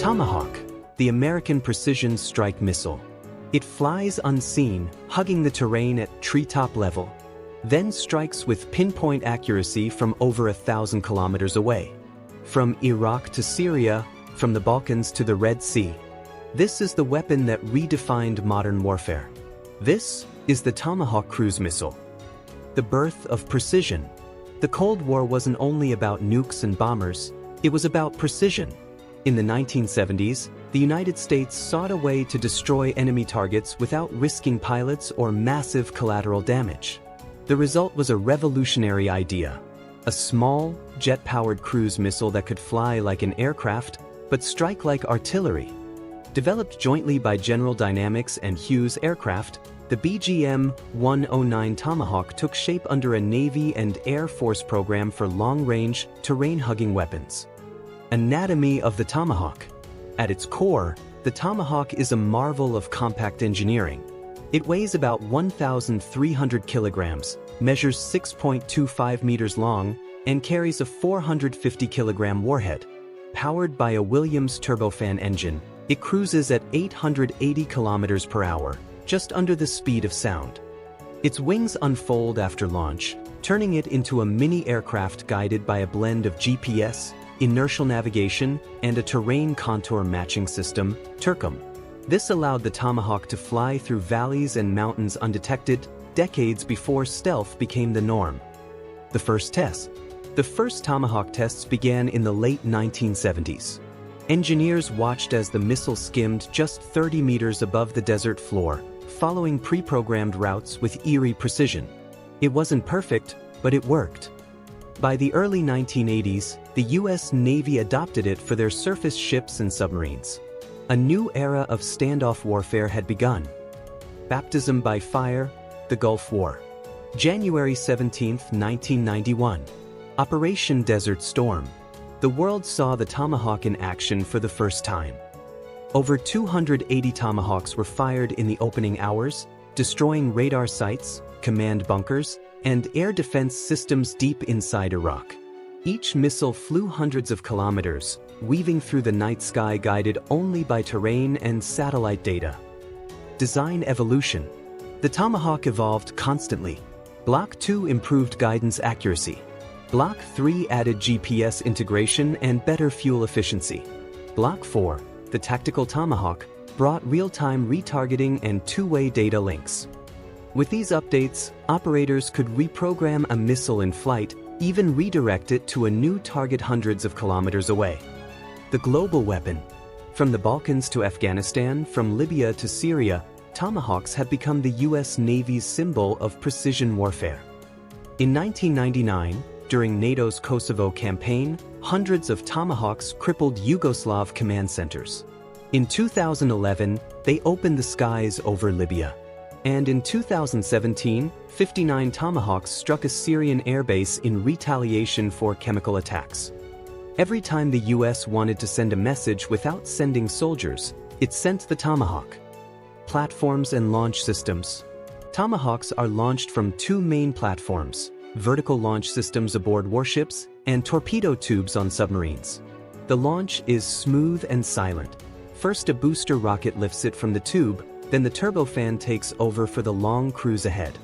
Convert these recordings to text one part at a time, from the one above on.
Tomahawk, the American precision strike missile. It flies unseen, hugging the terrain at treetop level, then strikes with pinpoint accuracy from over 1,000 kilometers away. From Iraq to Syria, from the Balkans to the Red Sea. This is the weapon that redefined modern warfare. This is the Tomahawk cruise missile. The birth of precision. The Cold War wasn't only about nukes and bombers, it was about precision. In the 1970s, the United States sought a way to destroy enemy targets without risking pilots or massive collateral damage. The result was a revolutionary idea. A small, jet-powered cruise missile that could fly like an aircraft, but strike like artillery. Developed jointly by General Dynamics and Hughes Aircraft, the BGM-109 Tomahawk took shape under a Navy and Air Force program for long-range, terrain-hugging weapons. Anatomy of the Tomahawk. At its core, the Tomahawk is a marvel of compact engineering. It weighs about 1,300 kilograms, measures 6.25 meters long, and carries a 450-kilogram warhead. Powered by a Williams turbofan engine, it cruises at 880 kilometers per hour, just under the speed of sound. Its wings unfold after launch, turning it into a mini aircraft guided by a blend of GPS, inertial navigation, and a terrain contour matching system, TERCM. This allowed the Tomahawk to fly through valleys and mountains undetected, decades before stealth became the norm. The first Tomahawk tests began in the late 1970s. Engineers watched as the missile skimmed just 30 meters above the desert floor, following pre-programmed routes with eerie precision. It wasn't perfect, but it worked. By the early 1980s, the U.S. Navy adopted it for their surface ships and submarines. A new era of standoff warfare had begun. Baptism by fire, the Gulf War. January 17, 1991. Operation Desert Storm. The world saw the Tomahawk in action for the first time. Over 280 Tomahawks were fired in the opening hours, destroying radar sites, command bunkers, and air defense systems deep inside Iraq. Each missile flew hundreds of kilometers, weaving through the night sky guided only by terrain and satellite data. Design evolution. The Tomahawk evolved constantly. Block 2 improved guidance accuracy. Block 3 added GPS integration and better fuel efficiency. Block 4, the tactical Tomahawk, brought real-time retargeting and two-way data links. With these updates, operators could reprogram a missile in flight, even redirect it to a new target hundreds of kilometers away. The global weapon. From the Balkans to Afghanistan, from Libya to Syria, Tomahawks have become the U.S. Navy's symbol of precision warfare. In 1999, during NATO's Kosovo campaign, hundreds of Tomahawks crippled Yugoslav command centers. In 2011, they opened the skies over Libya. And in 2017, 59 Tomahawks struck a Syrian airbase in retaliation for chemical attacks. Every time the US wanted to send a message without sending soldiers, it sent the Tomahawk. Platforms and launch systems. Tomahawks are launched from two main platforms: vertical launch systems aboard warships and torpedo tubes on submarines. The launch is smooth and silent. First, a booster rocket lifts it from the tube, then the turbofan takes over for the long cruise ahead.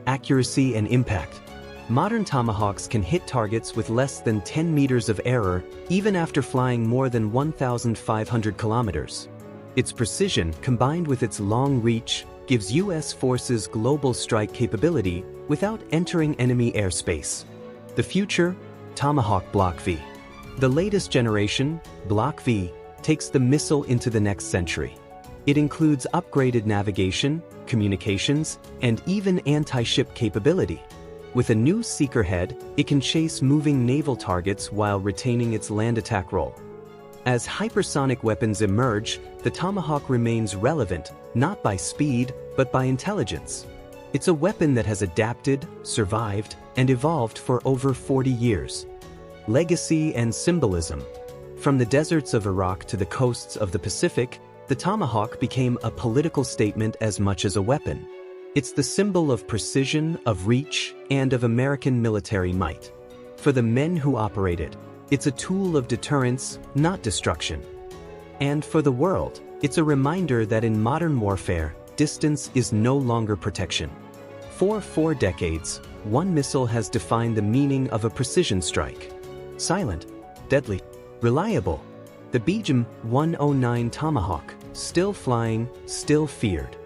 Accuracy and impact. Modern Tomahawks can hit targets with less than 10 meters of error, even after flying more than 1,500 kilometers. Its precision, combined with its long reach, gives U.S. forces global strike capability without entering enemy airspace. The future, Tomahawk Block V. The latest generation, Block V, takes the missile into the next century. It includes upgraded navigation, communications, and even anti-ship capability. With a new seeker head, it can chase moving naval targets while retaining its land attack role. As hypersonic weapons emerge, the Tomahawk remains relevant, not by speed, but by intelligence. It's a weapon that has adapted, survived, and evolved for over 40 years. Legacy and symbolism. From the deserts of Iraq to the coasts of the Pacific, the Tomahawk became a political statement as much as a weapon. It's the symbol of precision, of reach, and of American military might. For the men who operate it, it's a tool of deterrence, not destruction. And for the world, it's a reminder that in modern warfare, distance is no longer protection. For 4 decades, one missile has defined the meaning of a precision strike. Silent, deadly, reliable. The BGM-109 Tomahawk, still flying, still feared.